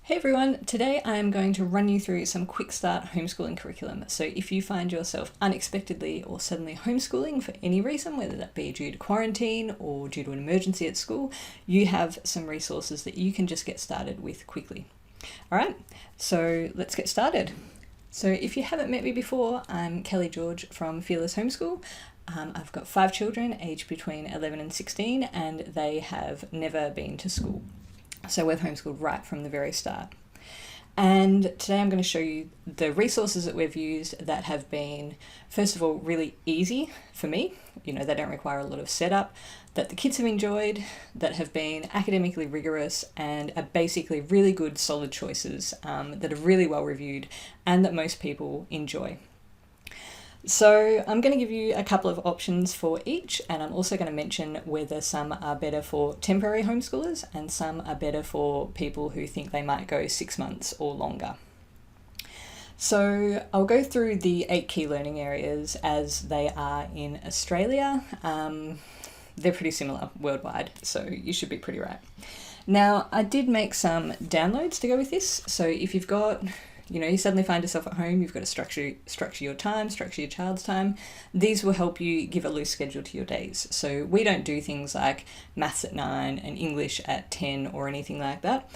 Hey everyone, today I am going to run you through some quick start homeschooling curriculum. So if you find yourself unexpectedly or suddenly homeschooling for any reason, whether that be due to quarantine or due to an emergency at school, you have some resources that you can just get started with quickly. All right, so let's get started. So if you haven't met me before, I'm Kelly George from Fearless Homeschool. I've got 5 children aged between 11 and 16 and they have never been to school. So we've homeschooled right from the very start. And today I'm going to show you the resources that we've used that have been, first of all, really easy for me. They don't require a lot of setup, that the kids have enjoyed, that have been academically rigorous and are basically really good, solid choices that are really well reviewed and that most people enjoy. So I'm going to give you a couple of options for each, and I'm also going to mention whether some are better for temporary homeschoolers and some are better for people who think they might go 6 months or longer. So I'll go through the 8 key learning areas as they are in Australia. They're pretty similar worldwide, so you should be pretty right. Now, I did make some downloads to go with this, so if you've got you suddenly find yourself at home, you've got to structure your time, structure your child's time. These will help you give a loose schedule to your days. So we don't do things like maths at 9 and English at 10 or anything like that.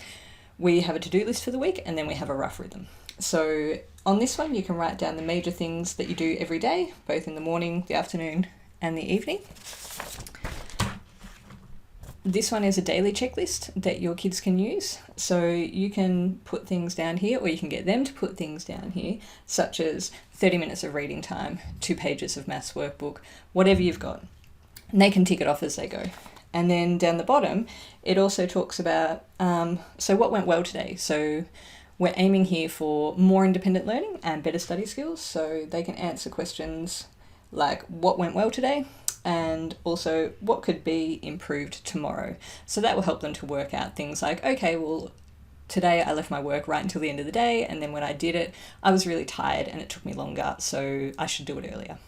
We have a to-do list for the week and then we have a rough rhythm. So on this one, you can write down the major things that you do every day, both in the morning, the afternoon, and the evening. This one is a daily checklist that your kids can use. So you can put things down here, or you can get them to put things down here, such as 30 minutes of reading time, 2 pages of maths workbook, whatever you've got. And they can tick it off as they go. And then down the bottom, it also talks about, so what went well today? So we're aiming here for more independent learning and better study skills. So they can answer questions like what went well today? And also what could be improved tomorrow. So that will help them to work out things like, okay, well, today I left my work right until the end of the day, and then when I did it, I was really tired and it took me longer, so I should do it earlier.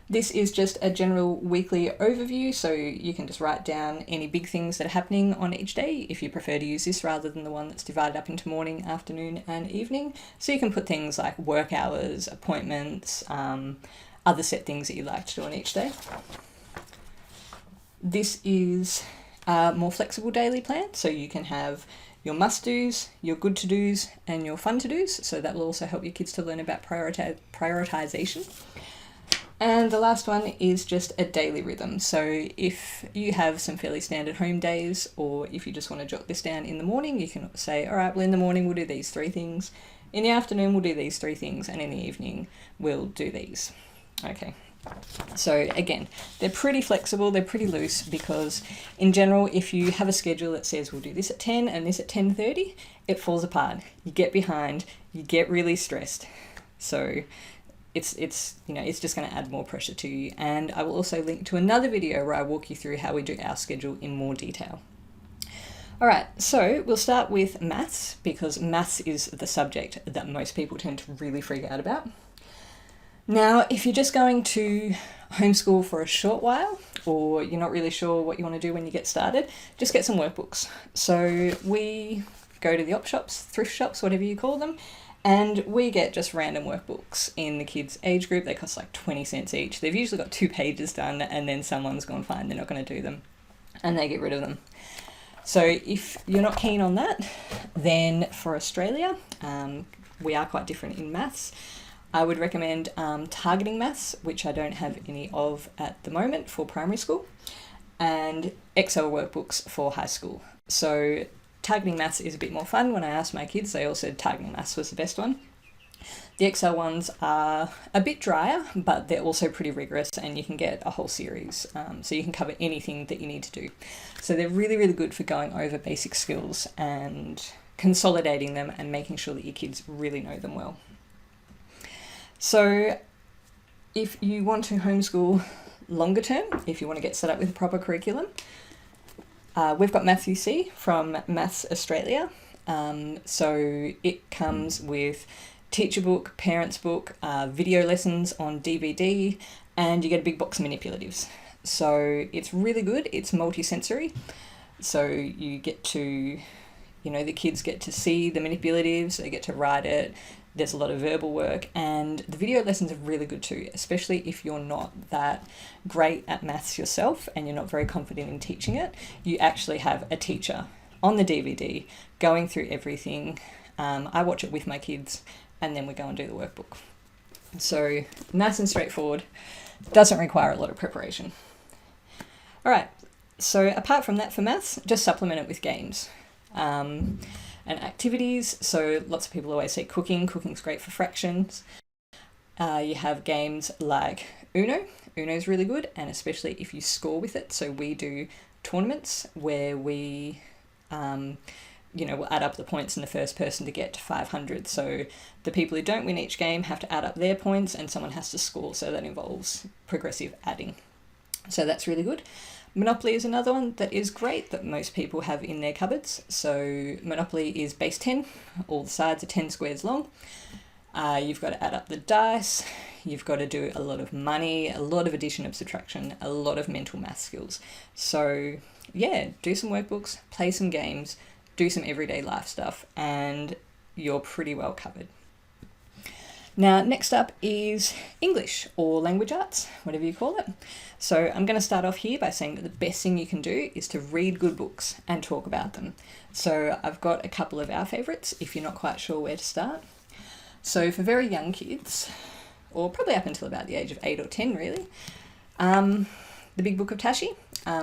This is just a general weekly overview, so you can just write down any big things that are happening on each day if you prefer to use this rather than the one that's divided up into morning, afternoon, and evening. So you can put things like work hours, appointments, other set things that you like to do on each day. This is a more flexible daily plan, so you can have your must-dos, your good-to-dos, and your fun-to-dos, so that will also help your kids to learn about prioritization. And the last one is just a daily rhythm. So if you have some fairly standard home days, or if you just want to jot this down in the morning, you can say, all right, well, in the morning we'll do these 3 things. In the afternoon we'll do these 3 things. And in the evening we'll do these. Okay. So again, they're pretty flexible, they're pretty loose, because in general, if you have a schedule that says we'll do this at 10 and this at 10:30, it falls apart. You get behind, you get really stressed. So it's just going to add more pressure to you. And I will also link to another video where I walk you through how we do our schedule in more detail. All right, so we'll start with maths, because maths is the subject that most people tend to really freak out about. Now, if you're just going to homeschool for a short while, or you're not really sure what you want to do when you get started, just get some workbooks. So we go to the op shops, thrift shops, whatever you call them, and we get just random workbooks in the kids' age group. They cost like 20 cents each. They've usually got 2 pages done, and then someone's gone, fine, they're not going to do them, and they get rid of them. So if you're not keen on that, then for Australia, we are quite different in maths. I would recommend targeting maths, which I don't have any of at the moment for primary school, and Excel workbooks for high school. So targeting maths is a bit more fun. When I asked my kids, they all said targeting maths was the best one. The Excel ones are a bit drier, but they're also pretty rigorous, and you can get a whole series. So you can cover anything that you need to do. So they're really, really good for going over basic skills and consolidating them and making sure that your kids really know them well. So if you want to homeschool longer term, if you want to get set up with a proper curriculum, we've got Maths UC from Maths Australia. So it comes with teacher book, parents book, video lessons on DVD, and you get a big box of manipulatives. So it's really good. It's multi-sensory. So you get to, the kids get to see the manipulatives, they get to write it. There's a lot of verbal work, and the video lessons are really good too, especially if you're not that great at maths yourself and you're not very confident in teaching it. You actually have a teacher on the DVD going through everything. I watch it with my kids and then we go and do the workbook. So nice and straightforward, doesn't require a lot of preparation. All right, so apart from that for maths, just supplement it with games. And activities. So lots of people always say cooking. Cooking's great for fractions. You have games like Uno. Uno's really good, and especially if you score with it. So we do tournaments where we, we'll add up the points in the first person to get to 500. So the people who don't win each game have to add up their points and someone has to score. So that involves progressive adding. So that's really good. Monopoly is another one that is great that most people have in their cupboards. So Monopoly is base 10, all the sides are 10 squares long. You've got to add up the dice, you've got to do a lot of money, a lot of addition and subtraction, a lot of mental math skills. So yeah, do some workbooks, play some games, do some everyday life stuff, and you're pretty well covered. Now, next up is English or language arts, whatever you call it. So I'm going to start off here by saying that the best thing you can do is to read good books and talk about them. So I've got a couple of our favourites if you're not quite sure where to start. So for very young kids, or probably up until about the age of 8 or 10 really, The Big Book of Tashi.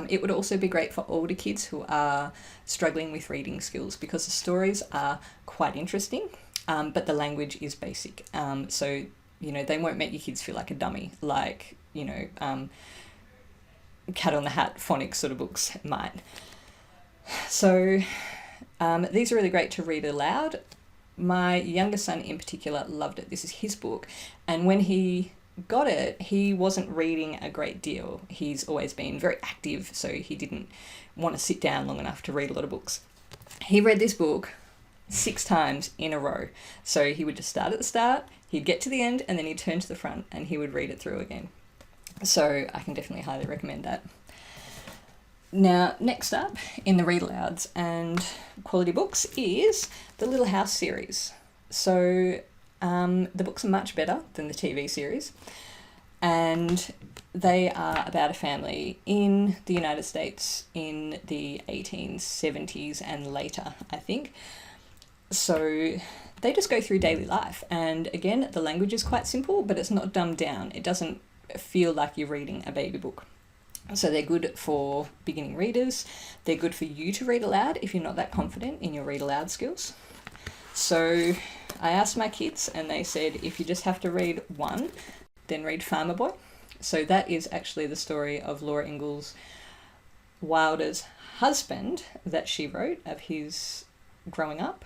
It would also be great for older kids who are struggling with reading skills because the stories are quite interesting. But the language is basic. So, they won't make your kids feel like a dummy, like, Cat on the Hat phonics sort of books might. So these are really great to read aloud. My youngest son in particular loved it. This is his book. And when he got it, he wasn't reading a great deal. He's always been very active, so he didn't want to sit down long enough to read a lot of books. He read this book 6 times in a row. So he would just start at the start, he'd get to the end, and then he'd turn to the front and he would read it through again. So I can definitely highly recommend that. Now, next up in the read alouds and quality books is the Little House series. So the books are much better than the TV series, and they are about a family in the United States in the 1870s and later, I think. So they just go through daily life, and again, the language is quite simple, but it's not dumbed down. It doesn't feel like you're reading a baby book. So they're good for beginning readers. They're good for you to read aloud if you're not that confident in your read aloud skills. So I asked my kids and they said, if you just have to read one, then read Farmer Boy. So that is actually the story of Laura Ingalls Wilder's husband that she wrote of his growing up.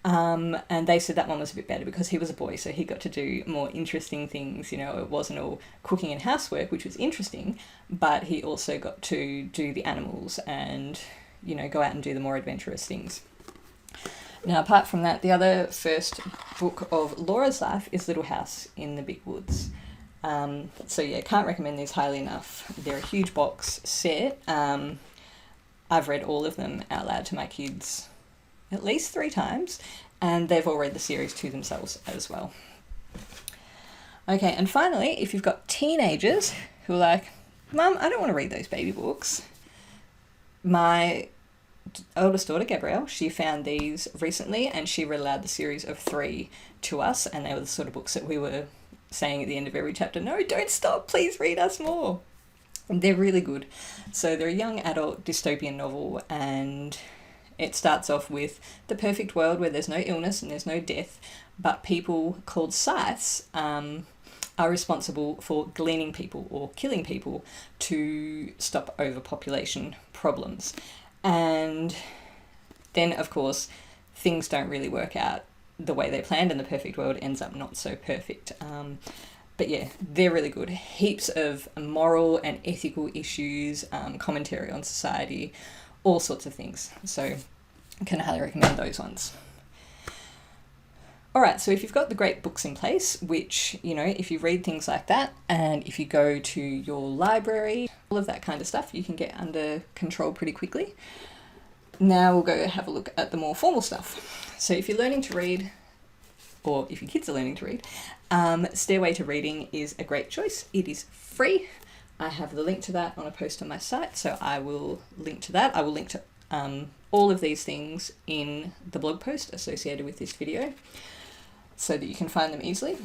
And they said that one was a bit better because he was a boy, so he got to do more interesting things. It wasn't all cooking and housework, which was interesting, but he also got to do the animals and, go out and do the more adventurous things. Now, apart from that, the other first book of Laura's life is Little House in the Big Woods. So yeah, can't recommend these highly enough. They're a huge box set. I've read all of them out loud to my kids at least 3 times, and they've all read the series to themselves as well. Okay, and finally, if you've got teenagers who are like, Mum, I don't want to read those baby books. My oldest daughter, Gabrielle, she found these recently and she read aloud the series of 3 to us, and they were the sort of books that we were saying at the end of every chapter, no, don't stop, please read us more. And they're really good. So they're a young adult dystopian novel, and it starts off with the perfect world where there's no illness and there's no death, but people called scythes are responsible for gleaning people or killing people to stop overpopulation problems. And then, of course, things don't really work out the way they planned and the perfect world ends up not so perfect. But yeah, they're really good. Heaps of moral and ethical issues, commentary on society, all sorts of things. So I can highly recommend those ones. All right, so if you've got the great books in place, which, if you read things like that and if you go to your library, all of that kind of stuff, you can get under control pretty quickly. Now we'll go have a look at the more formal stuff. So if you're learning to read, or if your kids are learning to read, Stairway to Reading is a great choice. It is free. I have the link to that on a post on my site, so I will link to that. I will link to all of these things in the blog post associated with this video so that you can find them easily.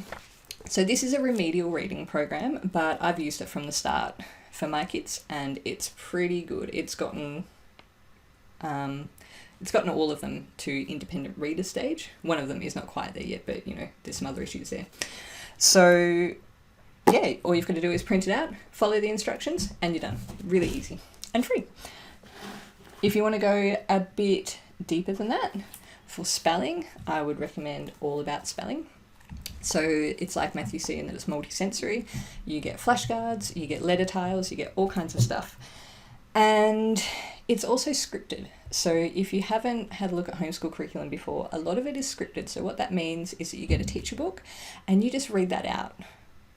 So this is a remedial reading program, but I've used it from the start for my kids and it's pretty good. It's gotten all of them to independent reader stage. One of them is not quite there yet, but you know, there's some other issues there. So yeah, all you've got to do is print it out, follow the instructions, and you're done. Really easy and free. If you want to go a bit deeper than that, for spelling, I would recommend All About Spelling. So it's like Matthew C in that it's multi-sensory. You get flashcards, you get letter tiles, you get all kinds of stuff. And it's also scripted. So if you haven't had a look at homeschool curriculum before, a lot of it is scripted. So what that means is that you get a teacher book and you just read that out.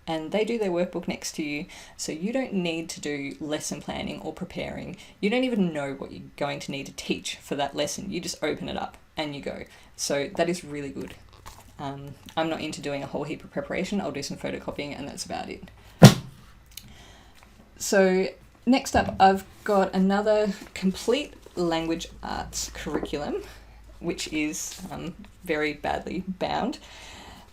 And they do their workbook next to you, so you don't need to do lesson planning or preparing. You don't even know what you're going to need to teach for that lesson. You just open it up and you go. So that is really good. I'm not into doing a whole heap of preparation. I'll do some photocopying and that's about it. So next up, I've got another complete language arts curriculum, which is very badly bound.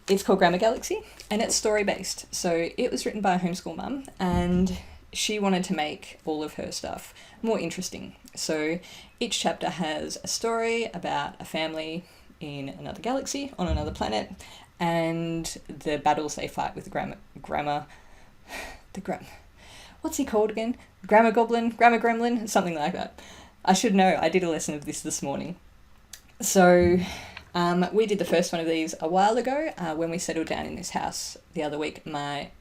It's called Grammar Galaxy and it's story-based. So it was written by a homeschool mum and she wanted to make all of her stuff more interesting. So each chapter has a story about a family in another galaxy on another planet and the battles they fight with what's he called again? Grammar Goblin, Grammar Gremlin, something like that. I should know, I did a lesson of this morning. So we did the first one of these a while ago when we settled down in this house the other week. My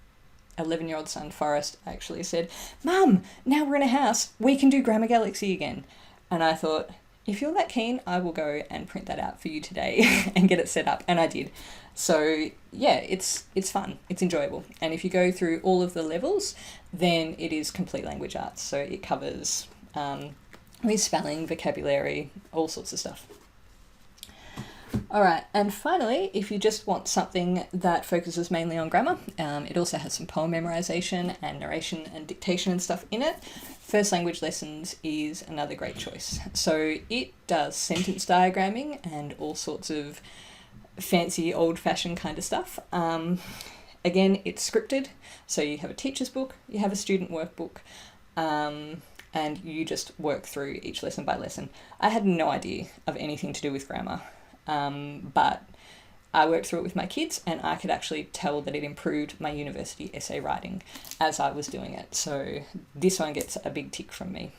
11-year-old son, Forrest, actually said, "Mum, now we're in a house, we can do Grammar Galaxy again." And I thought, if you're that keen, I will go and print that out for you today and get it set up. And I did. So yeah, it's fun, it's enjoyable. And if you go through all of the levels, then it is complete language arts. So it covers with spelling, vocabulary, all sorts of stuff. All right, and finally, if you just want something that focuses mainly on grammar, it also has some poem memorization and narration and dictation and stuff in it. First Language Lessons is another great choice. So it does sentence diagramming and all sorts of fancy old-fashioned kind of stuff. Again, it's scripted, so you have a teacher's book, you have a student workbook, and you just work through each lesson by lesson. I had no idea of anything to do with grammar. But I worked through it with my kids and I could actually tell that it improved my university essay writing as I was doing it. So this one gets a big tick from me.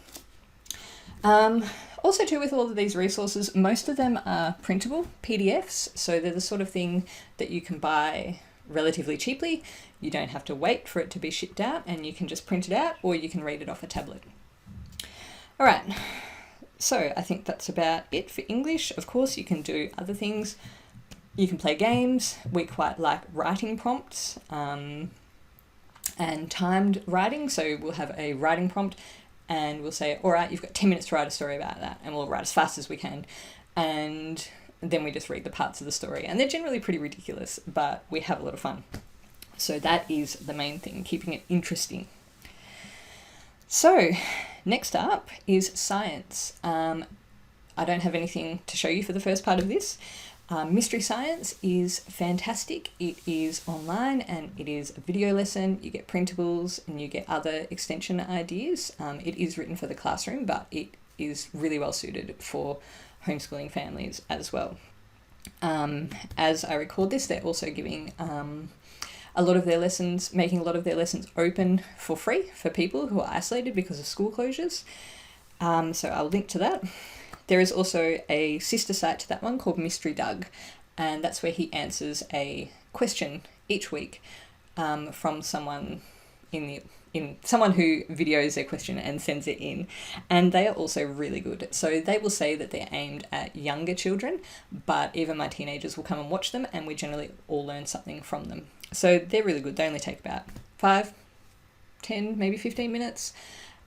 Also too, with all of these resources, most of them are printable PDFs. So they're the sort of thing that you can buy relatively cheaply. You don't have to wait for it to be shipped out and you can just print it out or you can read it off a tablet. All right. So I think that's about it for English. Of course, you can do other things. You can play games. We quite like writing prompts and timed writing. So we'll have a writing prompt and we'll say, all right, you've got 10 minutes to write a story about that. And we'll write as fast as we can. And then we just read the parts of the story. And they're generally pretty ridiculous, but we have a lot of fun. So that is the main thing, keeping it interesting. So next up is science. I don't have anything to show you for the first part of this. Mystery Science is fantastic. It is online and it is a video lesson. You get printables and you get other extension ideas. It is written for the classroom, but it is really well suited for homeschooling families as well. As I record this, they're also giving a lot of their lessons, making a lot of their lessons open for free for people who are isolated because of school closures. So I'll link to that. There is also a sister site to that one called Mystery Doug, and that's where he answers a question each week from someone someone who videos their question and sends it in, and they are also really good. So they will say that they're aimed at younger children, but even my teenagers will come and watch them, and we generally all learn something from them. So they're really good. They only take about 5, 10, maybe 15 minutes,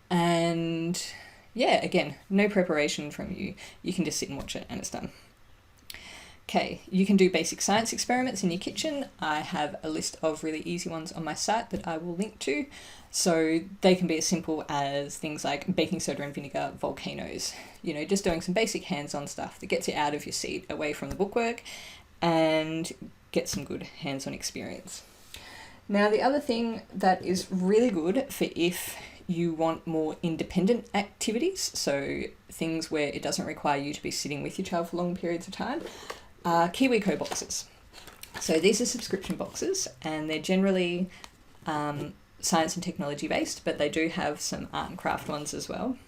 and yeah, again, no preparation from you. You can just sit and watch it and it's done. Okay, you can do basic science experiments in your kitchen. I have a list of really easy ones on my site that I will link to. So they can be as simple as things like baking soda and vinegar volcanoes. You know, just doing some basic hands-on stuff that gets you out of your seat, away from the bookwork, and get some good hands-on experience. Now, the other thing that is really good for if you want more independent activities, so things where it doesn't require you to be sitting with your child for long periods of time, Kiwi Crates boxes. So these are subscription boxes and they're generally science and technology based, but they do have some art and craft ones as well.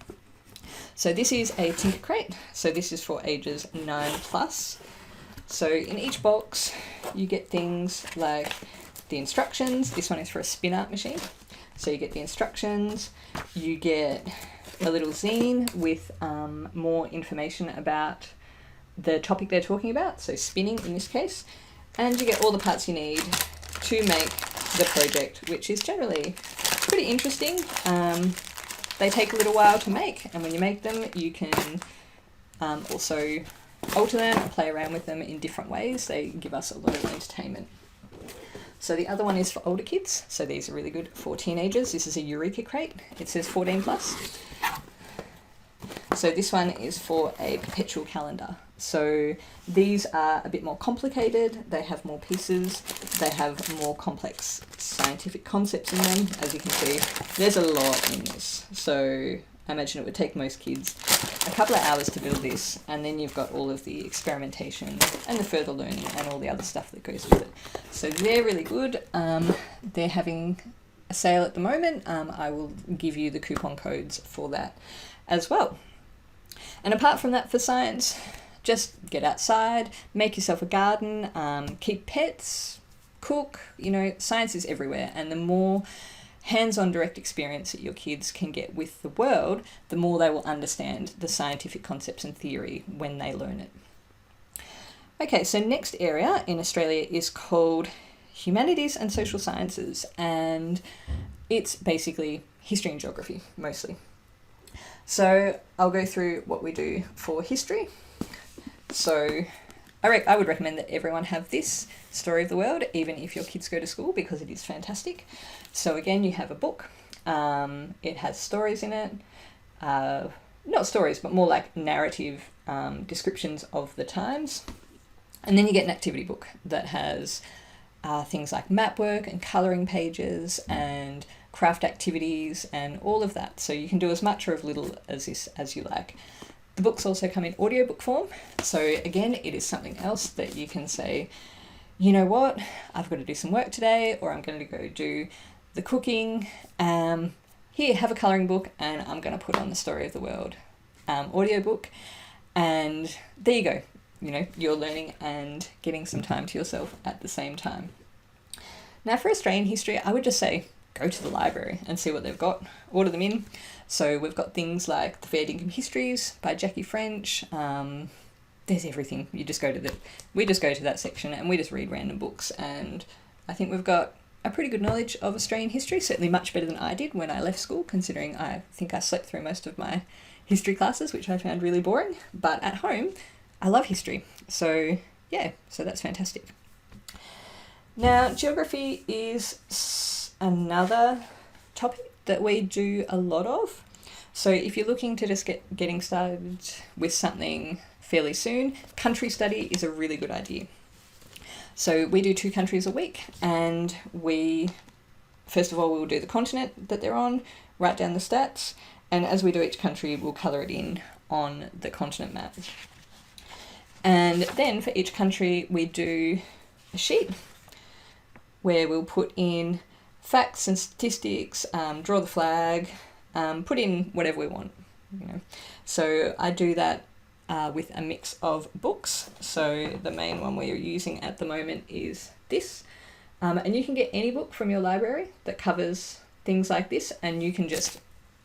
So this is a Tinker Crate. So this is for ages 9+. So in each box you get things like the instructions. This one is for a spin art machine. So you get the instructions, you get a little zine with more information about the topic they're talking about, so spinning in this case, and you get all the parts you need to make the project, which is generally pretty interesting. They take a little while to make, and when you make them you can also alter them and play around with them in different ways. They give us a lot of entertainment. So the other one is for older kids, so these are really good for teenagers. This is a Eureka Crate. It says 14+. So this one is for a perpetual calendar. So these are a bit more complicated, they have more pieces, they have more complex scientific concepts in them. As you can see, there's a lot in this. So I imagine it would take most kids a couple of hours to build this, and then you've got all of the experimentation and the further learning and all the other stuff that goes with it. So they're really good. They're having a sale at the moment. I will give you the coupon codes for that as well. And apart from that, for science, just get outside, make yourself a garden, keep pets, cook. You know, science is everywhere, and the more hands-on direct experience that your kids can get with the world, the more they will understand the scientific concepts and theory when they learn it. Okay, so next area in Australia is called Humanities and Social Sciences, and it's basically history and geography mostly. So I'll go through what we do for history. So I would recommend that everyone have this Story of the World, even if your kids go to school, because it is fantastic. So again, you have a book. It has stories in it. Not stories, but more like narrative descriptions of the times. And then you get an activity book that has things like map work and colouring pages and craft activities and all of that. So you can do as much or as little as this as you like. The books also come in audiobook form. So again, it is something else that you can say, you know what, I've got to do some work today, or I'm going to go do the cooking. Here, have a colouring book, and I'm going to put on the Story of the World audiobook. And there you go. You know, you're learning and getting some time to yourself at the same time. Now for Australian history, I would just say, go to the library and see what they've got. Order them in. So we've got things like the Fair Dinkum Histories by Jackie French. There's everything. We just go to that section and we just read random books. And I think we've got a pretty good knowledge of Australian history, certainly much better than I did when I left school, considering I think I slept through most of my history classes, which I found really boring. But at home, I love history. So yeah, so that's fantastic. Now, geography is another topic that we do a lot of. So if you're looking to just getting started with something fairly soon, country study is a really good idea. So we do 2 countries a week, and first of all, we'll do the continent that they're on, write down the stats, and as we do each country, we'll colour it in on the continent map. And then for each country, we do a sheet where we'll put in facts and statistics, draw the flag, put in whatever we want. You know. So I do that with a mix of books. So the main one we're using at the moment is this. And you can get any book from your library that covers things like this, and you can just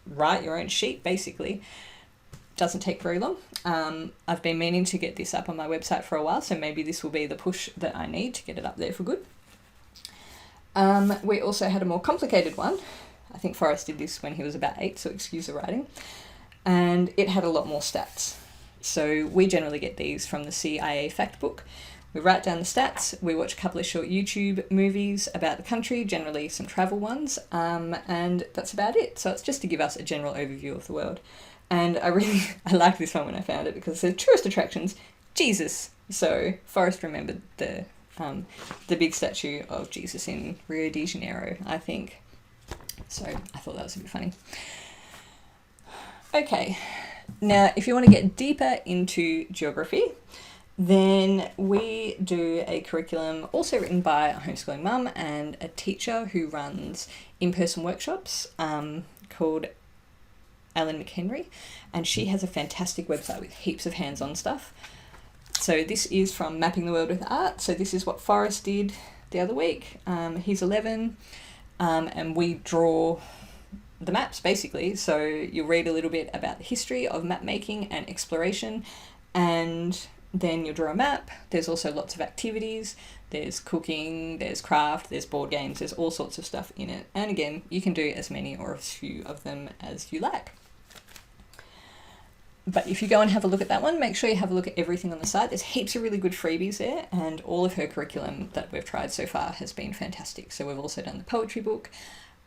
write your own sheet, basically. Doesn't take very long. I've been meaning to get this up on my website for a while, so maybe this will be the push that I need to get it up there for good. We also had a more complicated one. I think Forrest did this when he was about 8, so excuse the writing. and it had a lot more stats. So we generally get these from the CIA fact book. We write down the stats, we watch a couple of short YouTube movies about the country, generally some travel ones, and that's about it. So it's just to give us a general overview of the world. And I liked this one when I found it because it said tourist attractions, Jesus. So Forrest remembered the big statue of Jesus in Rio de Janeiro, I think. So I thought that was a bit funny. Okay, now if you want to get deeper into geography, then we do a curriculum also written by a homeschooling mum and a teacher who runs in-person workshops called Ellen McHenry, and she has a fantastic website with heaps of hands-on stuff. So this is from Mapping the World with Art. So this is what Forrest did the other week. He's 11, and we draw the maps basically. So you'll read a little bit about the history of map making and exploration, and then you'll draw a map. There's also lots of activities. There's cooking, there's craft, there's board games, there's all sorts of stuff in it. And again, you can do as many or as few of them as you like. But if you go and have a look at that one, make sure you have a look at everything on the site. There's heaps of really good freebies there, and all of her curriculum that we've tried so far has been fantastic. So we've also done the poetry book,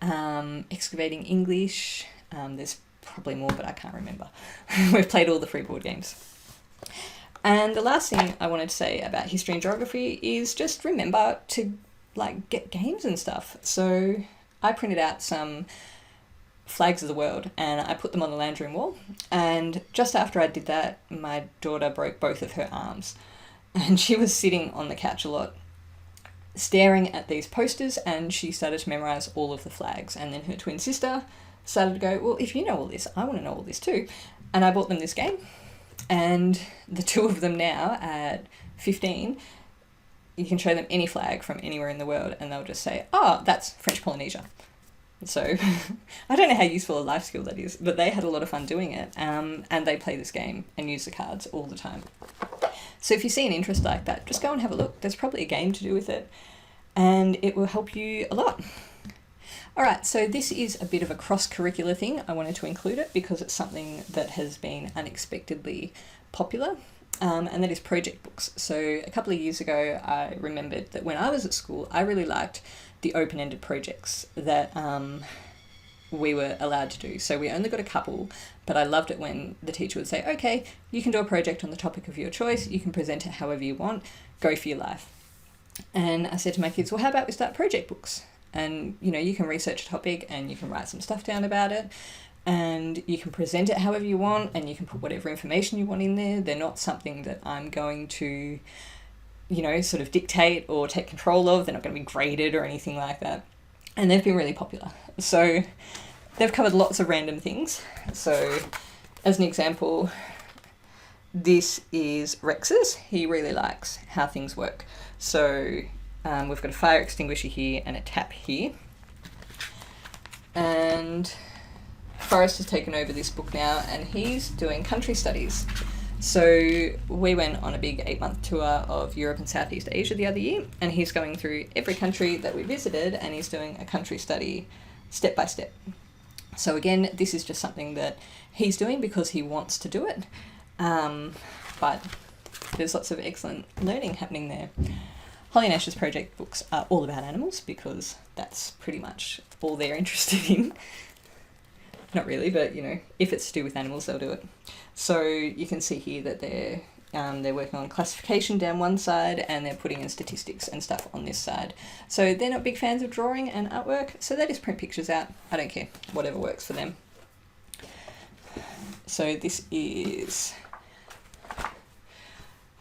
excavating English. There's probably more, but I can't remember. We've played all the free board games. And the last thing I wanted to say about history and geography is just remember to get games and stuff. So I printed out some flags of the world and I put them on the lounge room wall, and just after I did that, my daughter broke both of her arms, and she was sitting on the couch a lot staring at these posters, and she started to memorize all of the flags. And then her twin sister started to go, well, if you know all this, I want to know all this too. And I bought them this game, and the two of them now at 15, you can show them any flag from anywhere in the world and they'll just say, oh, that's French Polynesia. So I don't know how useful a life skill that is, but they had a lot of fun doing it, and they play this game and use the cards all the time. So if you see an interest like that, just go and have a look. There's probably a game to do with it, and it will help you a lot. All right, so this is a bit of a cross-curricular thing. I wanted to include it because it's something that has been unexpectedly popular, and that is project books. So a couple of years ago, I remembered that when I was at school, I really liked the open-ended projects that we were allowed to do. So we only got a couple, but I loved it when the teacher would say, okay, you can do a project on the topic of your choice, you can present it however you want, go for your life. And I said to my kids, well, how about we start project books? And, you can research a topic and you can write some stuff down about it, and you can present it however you want, and you can put whatever information you want in there. They're not something that I'm going to sort of dictate or take control of. They're not going to be graded or anything like that. And they've been really popular. So they've covered lots of random things. So as an example, this is Rex's. He really likes how things work. So we've got a fire extinguisher here and a tap here. And Forrest has taken over this book now, and he's doing country studies. So we went on a big 8-month tour of Europe and Southeast Asia the other year, and he's going through every country that we visited, and he's doing a country study step by step. So again, this is just something that he's doing because he wants to do it, but there's lots of excellent learning happening there. Holly and Ash's project books are all about animals because that's pretty much all they're interested in. Not really, but if it's to do with animals, they'll do it. So you can see here that they're working on classification down one side, and they're putting in statistics and stuff on this side. So they're not big fans of drawing and artwork, so they just print pictures out. I don't care, whatever works for them. So this is,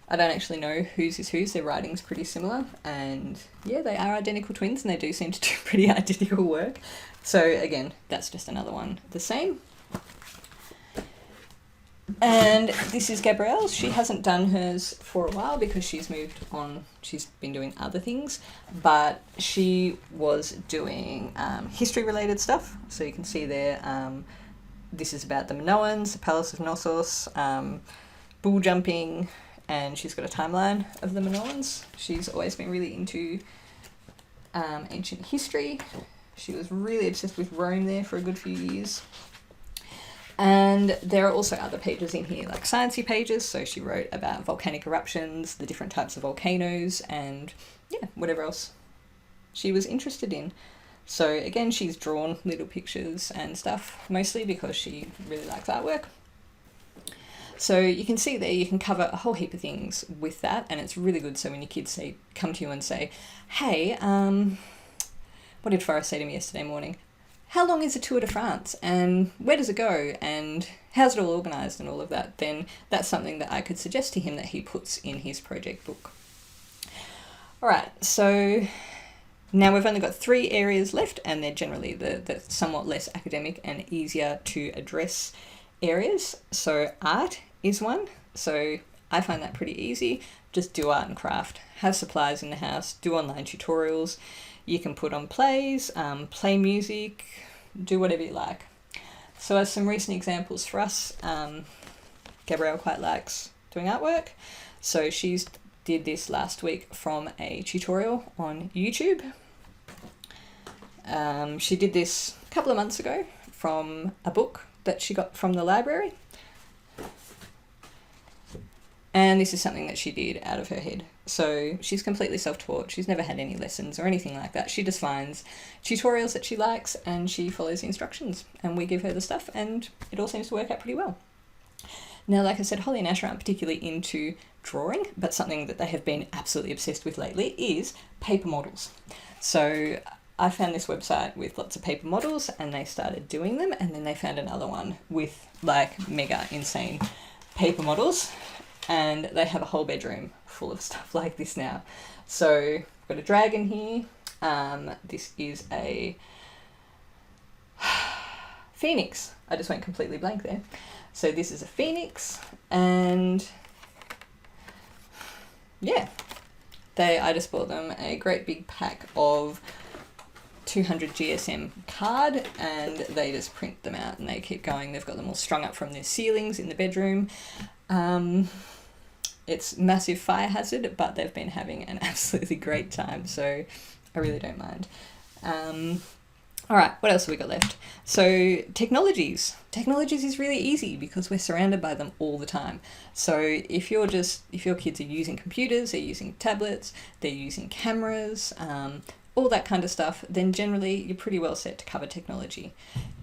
I don't actually know whose is whose. Their writing's pretty similar, and yeah, they are identical twins, and they do seem to do pretty identical work. So again, that's just another one the same. And this is Gabrielle's. She hasn't done hers for a while because she's moved on. She's been doing other things, but she was doing history-related stuff. So you can see there, this is about the Minoans, the Palace of Knossos, bull jumping, and she's got a timeline of the Minoans. She's always been really into ancient history. She was really obsessed with Rome there for a good few years. And there are also other pages in here, like sciencey pages. So she wrote about volcanic eruptions, the different types of volcanoes, and yeah, whatever else she was interested in. So again, she's drawn little pictures and stuff, mostly because she really likes artwork. So you can see there, you can cover a whole heap of things with that, and it's really good. So when your kids come to you and say, hey, what did Forrest say to me yesterday morning? How long is the Tour de France, and where does it go, and how's it all organised, and all of that, then that's something that I could suggest to him that he puts in his project book. All right, so now we've only got 3 areas left, and they're generally the somewhat less academic and easier to address areas. So art is one. So I find that pretty easy. Just do art and craft. Have supplies in the house. Do online tutorials. You can put on plays, play music, do whatever you like. So as some recent examples for us, Gabrielle quite likes doing artwork. So she's did this last week from a tutorial on YouTube. She did this a couple of months ago from a book that she got from the library. And this is something that she did out of her head. So she's completely self-taught. She's never had any lessons or anything like that. She just finds tutorials that she likes and she follows the instructions. And we give her the stuff and it all seems to work out pretty well. Now, like I said, Holly and Ash aren't particularly into drawing, but something that they have been absolutely obsessed with lately is paper models. So I found this website with lots of paper models and they started doing them, and then they found another one with like mega insane paper models, and they have a whole bedroom full of stuff like this now. So I've got a dragon here. This is a phoenix. I just went completely blank there. So this is a phoenix, and yeah, I just bought them a great big pack of 200 GSM card, and they just print them out and they keep going. They've got them all strung up from their ceilings in the bedroom. It's massive fire hazard, but they've been having an absolutely great time, so I really don't mind. All right, what else have we got left? So technologies. Technologies is really easy because we're surrounded by them all the time. So if your kids are using computers, they're using tablets, they're using cameras, all that kind of stuff, then generally you're pretty well set to cover technology.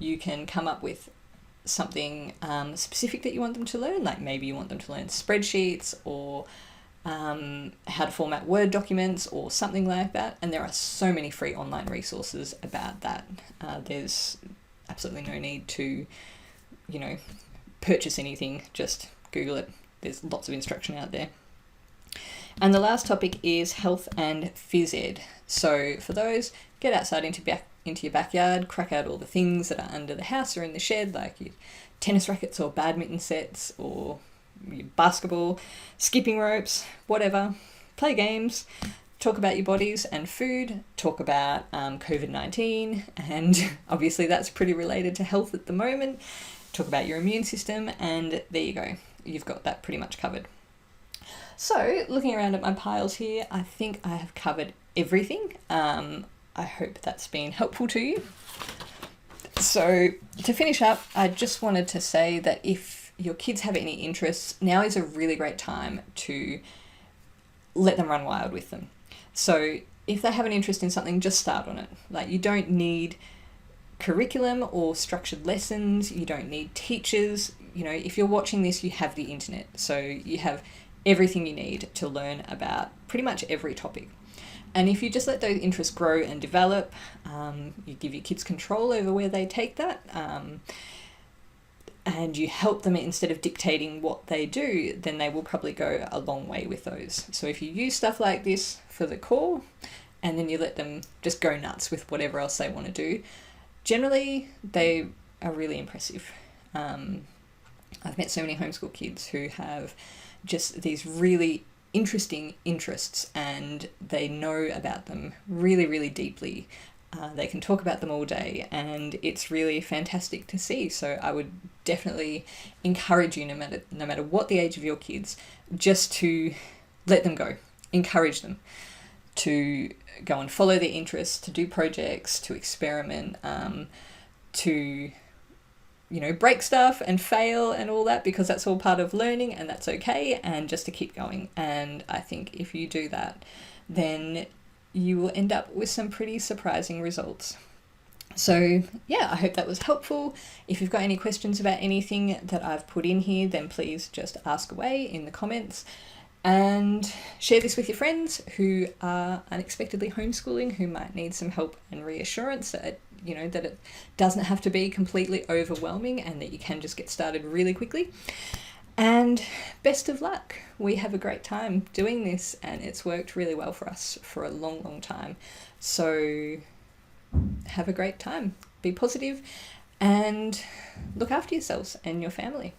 You can come up with something specific that you want them to learn, like maybe you want them to learn spreadsheets or how to format Word documents or something like that, and there are so many free online resources about that. There's absolutely no need to, purchase anything, just Google it. There's lots of instruction out there. And the last topic is health and phys ed. So for those, get outside into your backyard, crack out all the things that are under the house or in the shed, like your tennis rackets or badminton sets or your basketball, skipping ropes, whatever. Play games, talk about your bodies and food, talk about COVID-19, and obviously that's pretty related to health at the moment. Talk about your immune system, and there you go. You've got that pretty much covered. So, looking around at my piles here, I think I have covered everything. I hope that's been helpful to you. So, to finish up, I just wanted to say that if your kids have any interests, now is a really great time to let them run wild with them. So, if they have an interest in something, just start on it. Like, you don't need curriculum or structured lessons. You don't need teachers. If you're watching this, you have the internet. So, you have everything you need to learn about pretty much every topic. And if you just let those interests grow and develop, you give your kids control over where they take that, and you help them instead of dictating what they do, then they will probably go a long way with those. So if you use stuff like this for the core, and then you let them just go nuts with whatever else they want to do, generally they are really impressive. I've met so many homeschool kids who have just these really interesting interests and they know about them really, really deeply. They can talk about them all day and it's really fantastic to see. So I would definitely encourage you, no matter what the age of your kids, just to let them go. Encourage them to go and follow their interests, to do projects, to experiment, to break stuff and fail and all that, because that's all part of learning and that's okay, and just to keep going. And I think if you do that, then you will end up with some pretty surprising results. So yeah, I hope that was helpful. If you've got any questions about anything that I've put in here, then please just ask away in the comments, and share this with your friends who are unexpectedly homeschooling, who might need some help and reassurance that that it doesn't have to be completely overwhelming and that you can just get started really quickly. And best of luck. We have a great time doing this, and it's worked really well for us for a long, long time. So have a great time. Be positive and look after yourselves and your family.